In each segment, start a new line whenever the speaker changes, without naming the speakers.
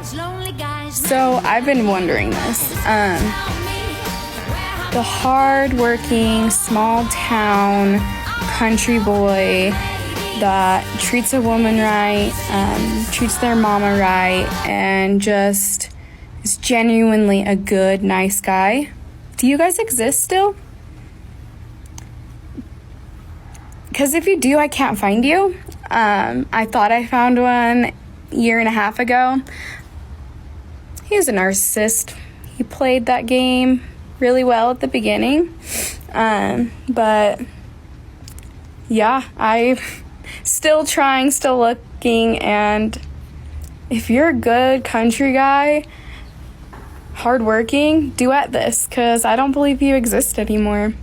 So I've been wondering this. The hard-working, small-town country boy that treats a woman right, treats their mama right, and just is genuinely a good, nice guy. Do you guys exist still? Because if you do, I can't find you. I thought I found one a year and a half ago. He's a narcissist. He played that game really well at the beginning. But yeah, I'm still trying, still looking, and if you're a good country guy, hardworking, duet this, because I don't believe you exist anymore.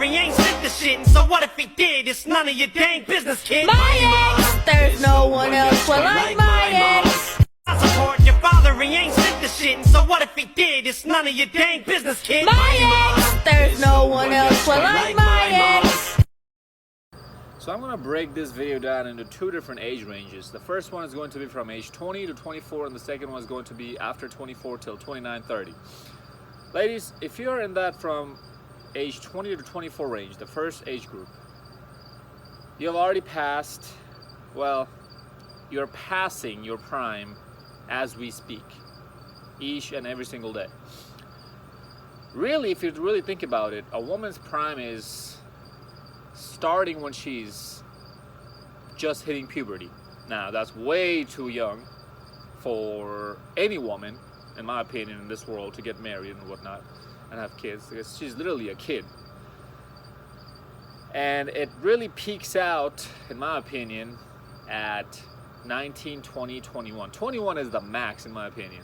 He ain't sent the shit, and so what if he did? It's none of your dang business, kid.
My ex, there's no one else quite like my ex.
I support your father, he ain't sent the shit, and so what if he did? It's none of your dang business, kid.
My ex, there's no one else quite like my ex.
So I'm going to break this video down into two different age ranges. The first one is going to be from age 20 to 24, and the second one is going to be after 24 till 29, 30. Ladies, if you're in that from age 20 to 24 range, the first age group, you've already passed, well, you're passing your prime as we speak, each and every single day. Really, if you really think about it, a woman's prime is starting when she's just hitting puberty. Now, that's way too young for any woman, in my opinion, in this world to get married and whatnot and have kids, because she's literally a kid. And it really peaks out, in my opinion, at 19, 20, 21. 21 is the max, in my opinion.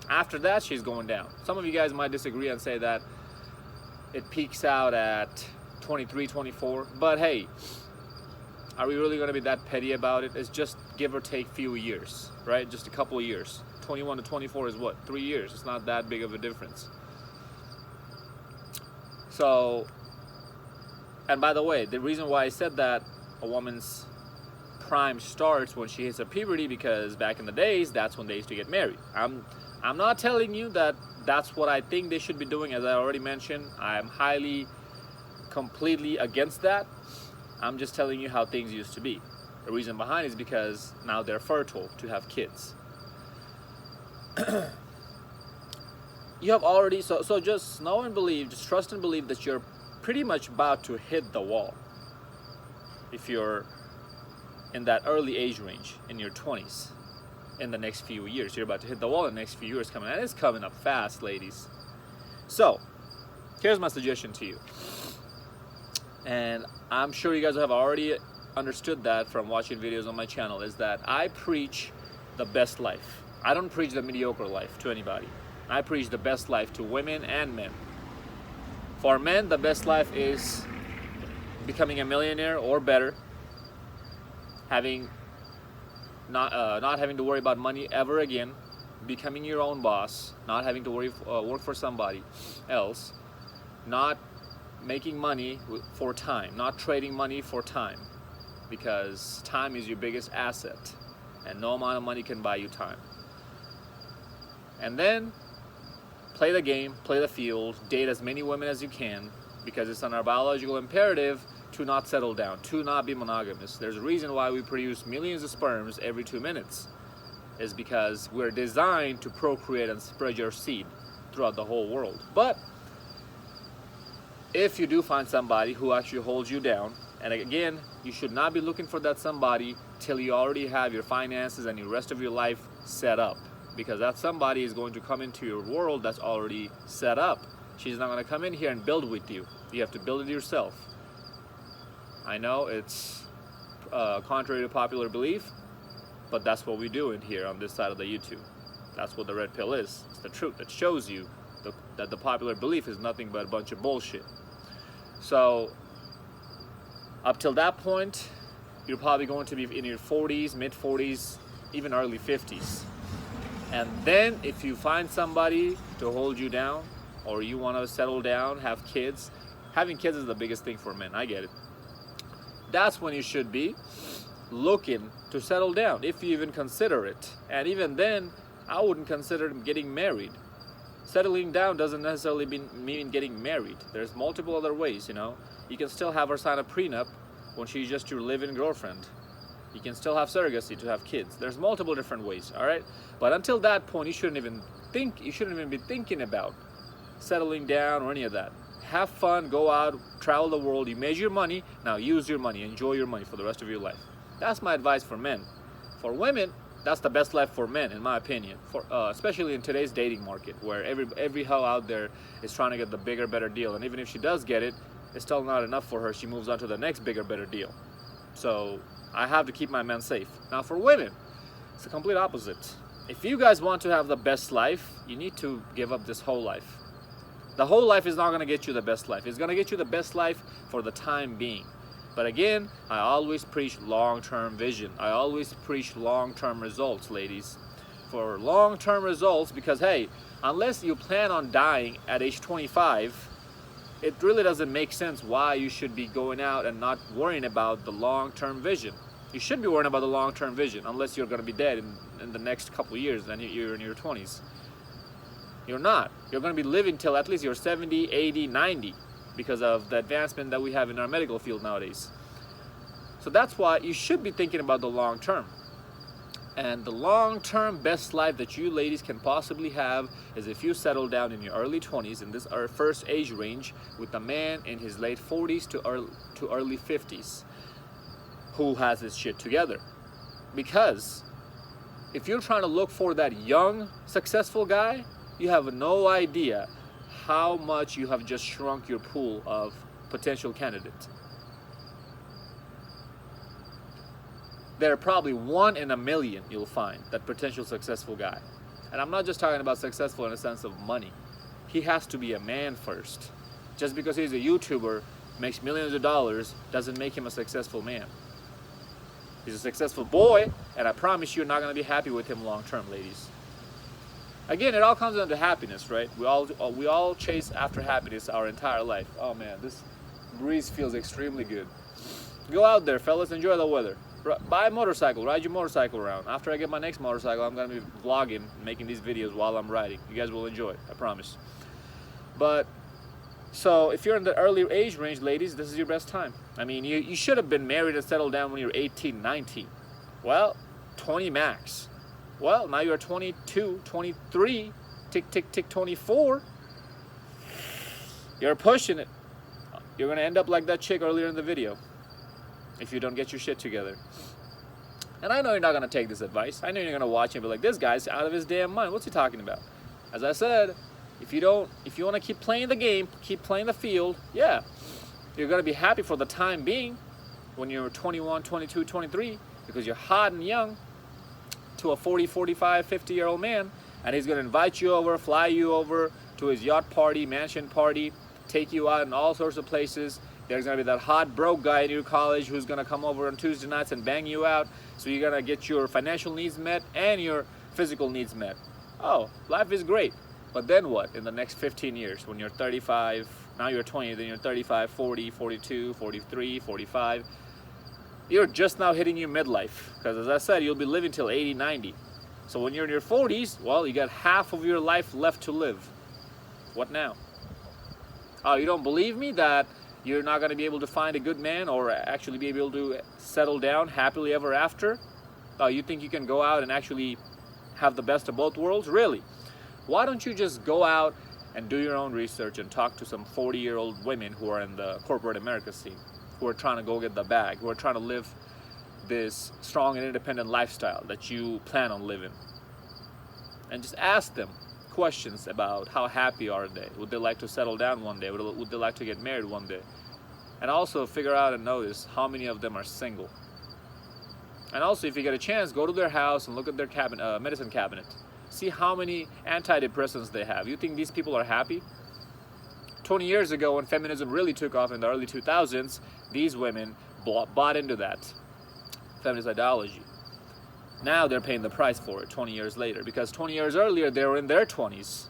After that, she's going down. Some of you guys might disagree and say that it peaks out at 23, 24. But hey, are we really going to be that petty about it? It's just give or take few years, right? Just a couple of years. 21 to 24 is what? 3 years. It's not that big of a difference. So, and by the way, the reason why I said that a woman's prime starts when she hits her puberty, because back in the days, that's when they used to get married. I'm not telling you that that's what I think they should be doing. As I already mentioned, I'm completely against that. I'm just telling you how things used to be. The reason behind it is because now they're fertile to have kids. You have already, so just know and believe, just trust and believe that you're pretty much about to hit the wall. If you're in that early age range, in your 20s, in the next few years, you're about to hit the wall in the next few years coming, and it's coming up fast, ladies. So, here's my suggestion to you. And I'm sure you guys have already understood that from watching videos on my channel, is that I preach the best life. I don't preach the mediocre life to anybody. I preach the best life to women and men. For men, the best life is becoming a millionaire or better, not having to worry about money ever again, becoming your own boss, not having to work for somebody else, not making money for time, not trading money for time, because time is your biggest asset, and no amount of money can buy you time. And then play the game, play the field, date as many women as you can, because it's on our biological imperative to not settle down, to not be monogamous. There's a reason why we produce millions of sperms every 2 minutes, is because we're designed to procreate and spread your seed throughout the whole world. But if you do find somebody who actually holds you down, and again, you should not be looking for that somebody till you already have your finances and the rest of your life set up, because that somebody is going to come into your world that's already set up. She's not going to come in here and build with you. You have to build it yourself. I know it's contrary to popular belief, but that's what we do in here on this side of the YouTube. That's what the red pill is. It's the truth. It shows you that the popular belief is nothing but a bunch of bullshit. So up till that point, you're probably going to be in your 40s, mid 40s, even early 50s. And then if you find somebody to hold you down, or you want to settle down, have kids, having kids is the biggest thing for men, I get it. that's when you should be looking to settle down, if you even consider it. And even then, I wouldn't consider getting married. Settling down doesn't necessarily mean getting married. There's multiple other ways, you know. You can still have her sign a prenup when she's just your live-in girlfriend. You can still have surrogacy to have kids. There's multiple different ways, all right? But until that point, you shouldn't even be thinking about settling down or any of that. Have fun, go out, travel the world. You made your money, now use your money, enjoy your money for the rest of your life. That's my advice for men. For women, that's the best life for men, in my opinion. For especially in today's dating market, where every hoe out there is trying to get the bigger, better deal. And even if she does get it, it's still not enough for her. She moves on to the next bigger, better deal. So I have to keep my men safe. Now for women, it's the complete opposite. If you guys want to have the best life, you need to give up this whole life. The whole life is not going to get you the best life. It's going to get you the best life for the time being. But again, I always preach long-term vision. I always preach long-term results, ladies. For long-term results, because hey, unless you plan on dying at age 25, it really doesn't make sense why you should be going out and not worrying about the long-term vision. You should be worrying about the long-term vision, unless you're going to be dead in the next couple of years, then you're in your 20s. You're not. You're going to be living till at least you're 70, 80, 90 because of the advancement that we have in our medical field nowadays. So that's why you should be thinking about the long term. And the long-term best life that you ladies can possibly have is if you settle down in your early 20s, in this our first age range, with a man in his late 40s to early 50s who has his shit together. Because if you're trying to look for that young, successful guy, you have no idea how much you have just shrunk your pool of potential candidates. There are probably 1 in a million you'll find, that potential successful guy. And I'm not just talking about successful in a sense of money. He has to be a man first. Just because he's a YouTuber, makes millions of dollars, doesn't make him a successful man. He's a successful boy, and I promise you're not going to be happy with him long term, ladies. Again, it all comes down to happiness, right? We all chase after happiness our entire life. Oh man, this breeze feels extremely good. Go out there, fellas, enjoy the weather. Buy a motorcycle, ride your motorcycle around. After I get my next motorcycle, I'm going to be vlogging, making these videos while I'm riding. You guys will enjoy it, I promise. But, so if you're in the early age range, ladies, this is your best time. I mean, you should have been married and settled down when you were 18, 19. Well, 20 max. Well, now you're 22, 23, tick, tick, tick, 24. You're pushing it. You're going to end up like that chick earlier in the video if you don't get your shit together. And I know you're not going to take this advice. I know you're going to watch and be like, this guy's out of his damn mind. What's he talking about? As I said, if you want to keep playing the game, keep playing the field, yeah, you're going to be happy for the time being when you're 21, 22, 23, because you're hot and young to a 40, 45, 50-year-old man, and he's going to invite you over, fly you over to his yacht party, mansion party, take you out in all sorts of places. There's going to be that hot broke guy in your college who's going to come over on Tuesday nights and bang you out, so you're going to get your financial needs met and your physical needs met. Oh, life is great. But then what in the next 15 years when you're 35, now you're 20, then you're 35, 40, 42, 43, 45. You're just now hitting your midlife, because as I said, you'll be living till 80, 90. So when you're in your 40s, well, you got half of your life left to live. What now? Oh, you don't believe me that you're not going to be able to find a good man or actually be able to settle down happily ever after? Oh, you think you can go out and actually have the best of both worlds? Really? Why don't you just go out and do your own research and talk to some 40-year-old women who are in the corporate America scene, who are trying to go get the bag, who are trying to live this strong and independent lifestyle that you plan on living. And just ask them questions about how happy are they? Would they like to settle down one day? Would they like to get married one day? And also figure out and notice how many of them are single. And also, if you get a chance, go to their house and look at their medicine cabinet. See how many antidepressants they have. You think these people are happy? 20 years ago, when feminism really took off in the early 2000s, these women bought into that feminist ideology. Now they're paying the price for it 20 years later, because 20 years earlier they were in their 20s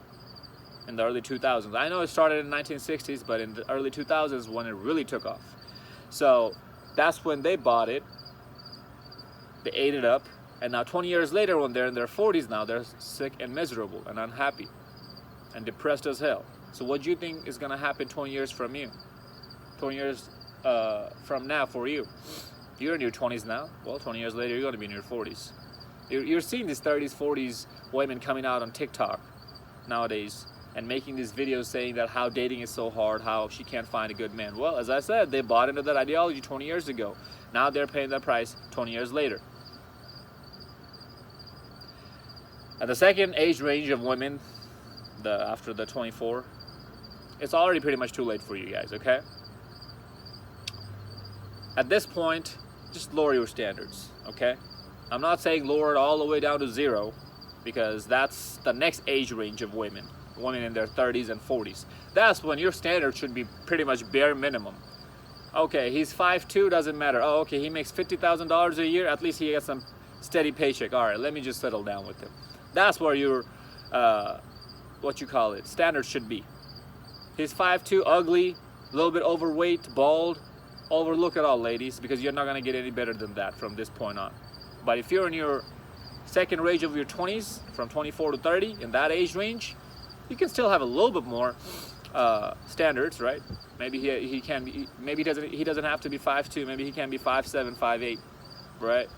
in the early 2000s. I know it started in the 1960s, but in the early 2000s when it really took off. So That's when they bought it. They ate it up. And now 20 years later, when they're in their 40s now, they're sick and miserable and unhappy and depressed as hell. So what do you think is going to happen 20 years from you? 20 years from now for you? You're in your 20s now. Well, 20 years later, you're going to be in your 40s. You're seeing these 30s, 40s women coming out on TikTok nowadays and making these videos saying that how dating is so hard, how she can't find a good man. Well, as I said, they bought into that ideology 20 years ago. Now they're paying that price 20 years later. At the second age range of women, after the 24, it's already pretty much too late for you guys, okay? At this point, just lower your standards, okay? I'm not saying lower it all the way down to 0, because that's the next age range of women in their 30s and 40s. That's when your standard should be pretty much bare minimum. Okay, he's 5'2", doesn't matter. Oh, okay, he makes $50,000 a year, at least he gets some steady paycheck. All right, let me just settle down with him. That's where your, standard should be. He's 5'2", ugly, a little bit overweight, bald. Overlook it all, ladies, because you're not going to get any better than that from this point on. But if you're in your second range of your 20s, from 24 to 30, in that age range, you can still have a little bit more standards, right? Maybe he can be, maybe he doesn't have to be 5'2", maybe he can be 5'7", 5'8", right?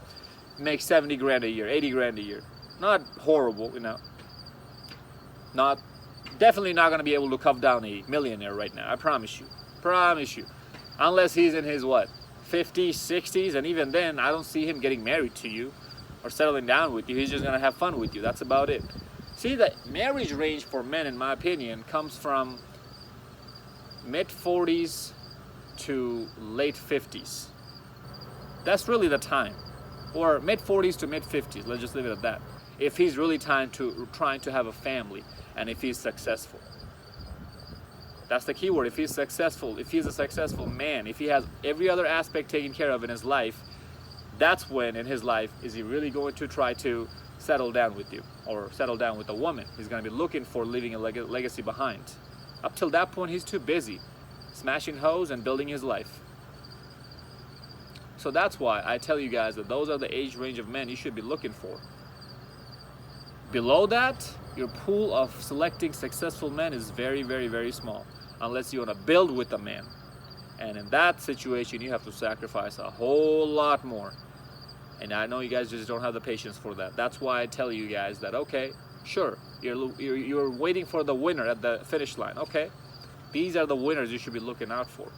Make 70 grand a year, 80 grand a year. Not horrible, you know. Definitely not going to be able to cuff down a millionaire right now. I promise you. Promise you. Unless he's in his, 50s, 60s, and even then, I don't see him getting married to you or settling down with you. He's just going to have fun with you. That's about it. See, the marriage range for men, in my opinion, comes from mid-40s to late 50s. That's really the time. Or mid-40s to mid-50s. Let's just leave it at that. If he's really trying to have a family, and if he's successful. That's the key word. If he's successful, if he's a successful man, if he has every other aspect taken care of in his life, that's when in his life is he really going to try to settle down with you or settle down with a woman. He's going to be looking for leaving a legacy behind. Up till that point, he's too busy smashing hoes and building his life. So that's why I tell you guys that those are the age range of men you should be looking for. Below that, your pool of selecting successful men is very, very, very small, unless you want to build with a man. And in that situation, you have to sacrifice a whole lot more. And I know you guys just don't have the patience for that. That's why I tell you guys that, okay, sure, you're waiting for the winner at the finish line. Okay, these are the winners you should be looking out for.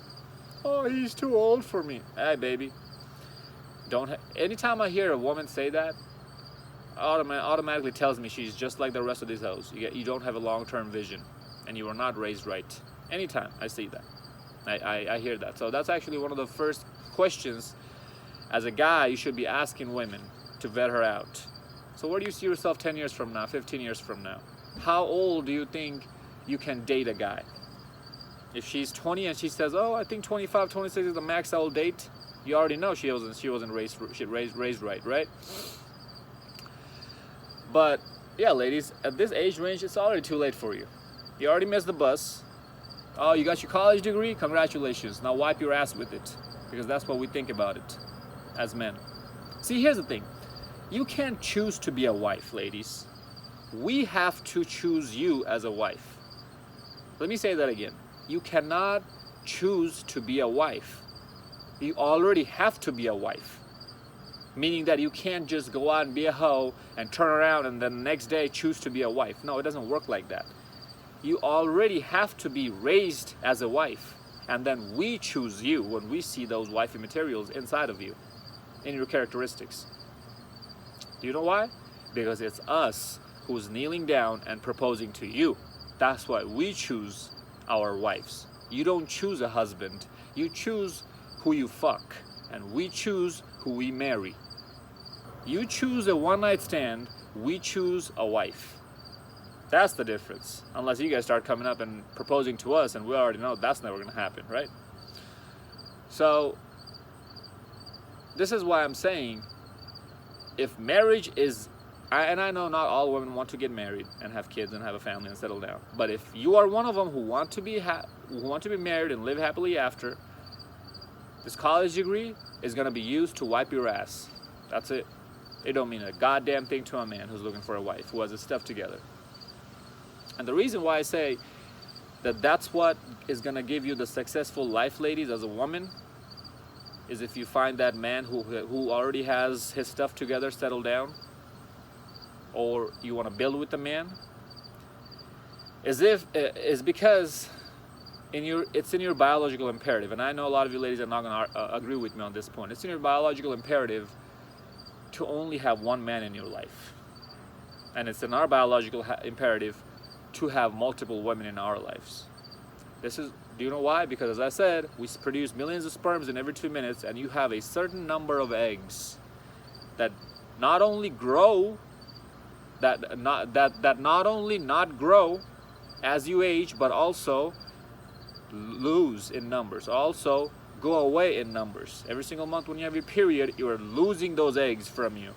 Oh, he's too old for me. Hey, baby. Anytime I hear a woman say that, automatically tells me she's just like the rest of these hoes. You don't have a long-term vision, and you are not raised right. Anytime I see that, I hear that. So that's actually one of the first questions as a guy you should be asking women to vet her out. So where do you see yourself 10 years from now, 15 years from now? How old do you think you can date a guy? If she's 20 and she says, oh, I think 25, 26 is the max I'll date, you already know she wasn't raised right? But yeah, ladies, at this age range, it's already too late for you. You already missed the bus. Oh, you got your college degree? Congratulations. Now wipe your ass with it, because that's what we think about it as men. See, here's the thing. You can't choose to be a wife, ladies. We have to choose you as a wife. Let me say that again. You cannot choose to be a wife. You already have to be a wife. Meaning that you can't just go out and be a hoe and turn around and then the next day choose to be a wife. No, it doesn't work like that. You already have to be raised as a wife. And then we choose you when we see those wifey materials inside of you, in your characteristics. Do you know why? Because it's us who's kneeling down and proposing to you. That's why we choose our wives. You don't choose a husband. You choose who you fuck. And we choose who we marry. You choose a one-night stand, we choose a wife. That's the difference. Unless you guys start coming up and proposing to us, and we already know that's never going to happen, right? So, this is why I'm saying, if marriage is, and I know not all women want to get married and have kids and have a family and settle down, but if you are one of them who want to be married and live happily after, This college degree is gonna be used to wipe your ass. That's it. It don't mean a goddamn thing to a man who's looking for a wife, who has his stuff together. And the reason why I say that that's what is gonna give you the successful life, ladies, as a woman, is if you find that man who already has his stuff together, settled down, or you want to build with the man, is because it's in your biological imperative. And I know a lot of you ladies are not going to agree with me on this point. It's in your biological imperative to only have one man in your life, and it's in our biological imperative to have multiple women in our lives. Do you know why? Because as I said, we produce millions of sperms in every 2 minutes, and you have a certain number of eggs that not only grow, that not only not grow as you age, but also lose in numbers, also go away in numbers. Every single month when you have your period, you are losing those eggs from you.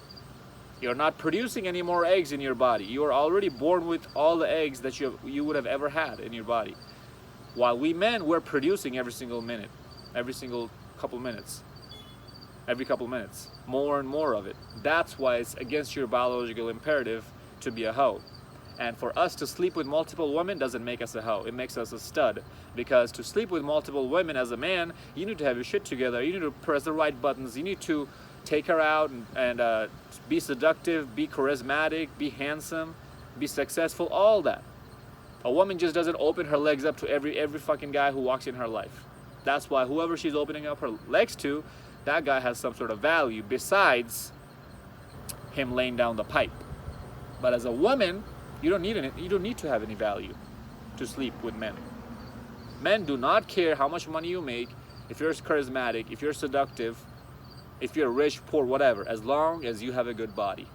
You're not producing any more eggs in your body. You are already born with all the eggs that you would have ever had in your body. While we men, we're producing every single minute, every couple minutes, more and more of it. That's why it's against your biological imperative to be a hoe. And for us to sleep with multiple women doesn't make us a hoe. It makes us a stud. Because to sleep with multiple women as a man, you need to have your shit together. You need to press the right buttons. You need to take her out and be seductive, be charismatic, be handsome, be successful, all that. A woman just doesn't open her legs up to every fucking guy who walks in her life. That's why whoever she's opening up her legs to, that guy has some sort of value besides him laying down the pipe. But as a woman, you don't need to have any value to sleep with men. Men do not care how much money you make, if you're charismatic, if you're seductive, if you're rich, poor, whatever, as long as you have a good body.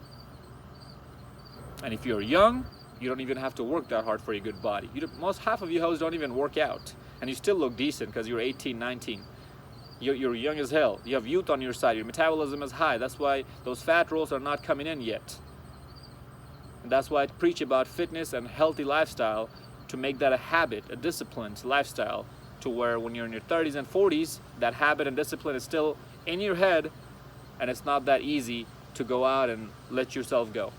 And if you're young, you don't even have to work that hard for a good body. Half of you hoes don't even work out, and you still look decent because you're 18, 19. You're young as hell. You have youth on your side. Your metabolism is high. That's why those fat rolls are not coming in yet. And that's why I preach about fitness and healthy lifestyle, to make that a habit, a disciplined lifestyle, to where when you're in your 30s and 40s, that habit and discipline is still in your head, and it's not that easy to go out and let yourself go.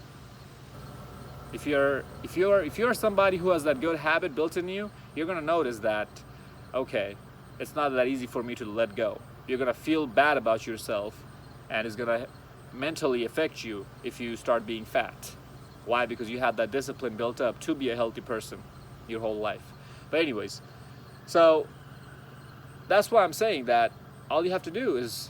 If you're somebody who has that good habit built in you, you're gonna notice that, okay, it's not that easy for me to let go. You're gonna feel bad about yourself, and it's gonna mentally affect you if you start being fat. Why? Because you had that discipline built up to be a healthy person your whole life. But anyways, so that's why I'm saying that all you have to do is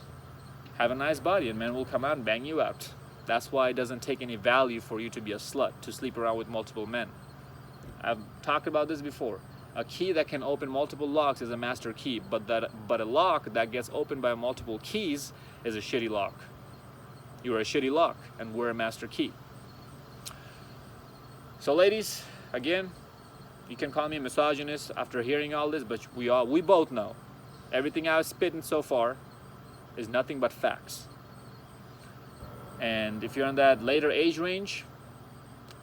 have a nice body, and men will come out and bang you out. That's why it doesn't take any value for you to be a slut, to sleep around with multiple men. I've talked about this before. A key that can open multiple locks is a master key, but a lock that gets opened by multiple keys is a shitty lock. You're a shitty lock, and we're a master key. So ladies, again, you can call me a misogynist after hearing all this, but we both know everything I've spitting so far is nothing but facts. And if you're in that later age range,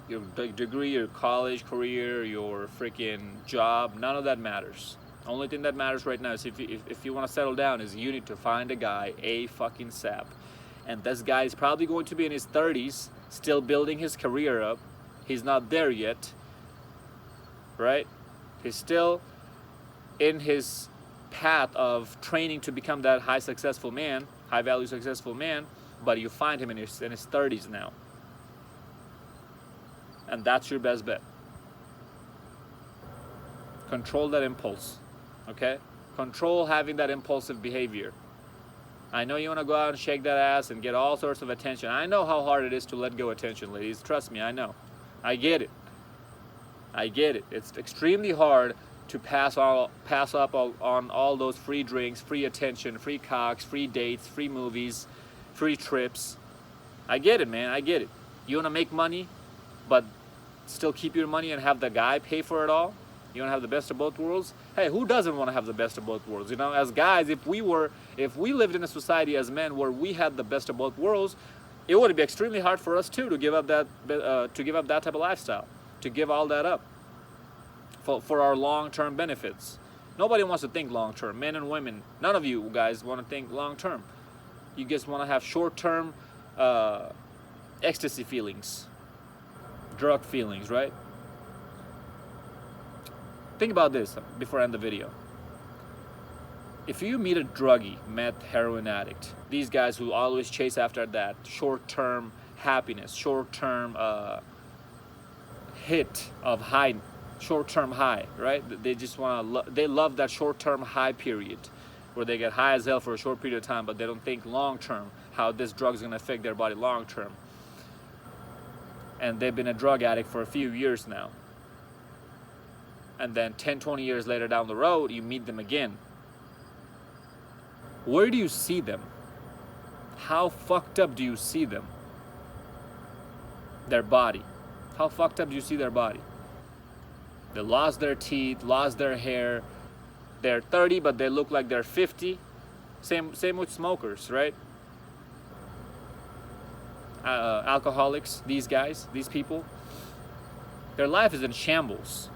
your degree, your college career, your freaking job, none of that matters. Only thing that matters right now is if you want to settle down, is you need to find a guy ASAP. And this guy is probably going to be in his 30s, still building his career up. He's not there yet, right? He's still in his path of training to become that high value successful man, but you find him in his 30s now. And that's your best bet. Control that impulse, okay? Control having that impulsive behavior. I know you want to go out and shake that ass and get all sorts of attention. I know how hard it is to let go attention, ladies. Trust me, I know. I get it. It's extremely hard to pass up on all those free drinks, free attention, free cocks, free dates, free movies, free trips. I get it, man. I get it. You want to make money, but still keep your money and have the guy pay for it all? You want to have the best of both worlds? Hey, who doesn't want to have the best of both worlds? You know, as guys, if we lived in a society as men where we had the best of both worlds, it would be extremely hard for us too to give up that type of lifestyle, to give all that up for our long-term benefits. Nobody wants to think long term. Men and women, none of you guys want to think long term. You just want to have short term ecstasy feelings, drug feelings, right? Think about this before I end the video. If you meet a druggie, meth, heroin addict, these guys who always chase after that short-term happiness, short-term hit of high, short-term high, right? They just want to, they love that short-term high period where they get high as hell for a short period of time, but they don't think long-term, how this drug is going to affect their body long-term. And they've been a drug addict for a few years now. And then 10, 20 years later down the road, you meet them again. Where do you see them? How fucked up do you see them? Their body. How fucked up do you see their body? They lost their teeth, lost their hair. They're 30, but they look like they're 50. Same with smokers, right? Alcoholics, these guys, these people. Their life is in shambles.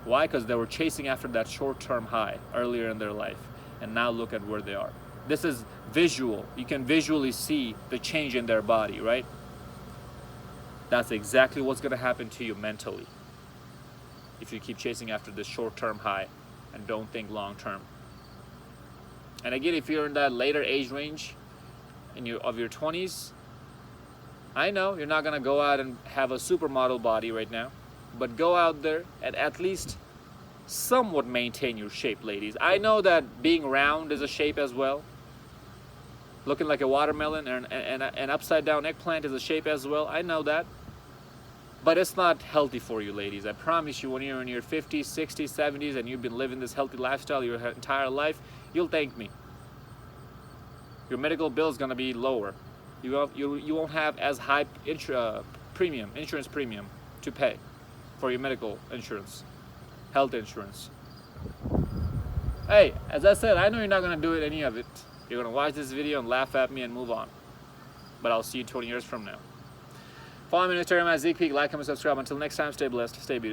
Why? Because they were chasing after that short-term high earlier in their life. And now look at where they are. This is visual. You can visually see the change in their body, right? That's exactly what's going to happen to you mentally if you keep chasing after this short-term high and don't think long-term. And again, if you're in that later age range of your 20s, I know you're not going to go out and have a supermodel body right now, but go out there and at least somewhat maintain your shape, ladies. I know that being round is a shape as well. Looking like a watermelon and an upside down eggplant is a shape as well. I know that. But it's not healthy for you, ladies. I promise you, when you're in your 50s, 60s, 70s, and you've been living this healthy lifestyle your entire life, you'll thank me. Your medical bill is going to be lower. You won't have as high insurance premium to pay for your medical insurance. Health insurance. Hey, as I said, I know you're not going to do any of it. You're going to watch this video and laugh at me and move on. But I'll see you 20 years from now. Follow me on Instagram at Zeekpeak. Like, comment, subscribe. Until next time, stay blessed, stay beautiful.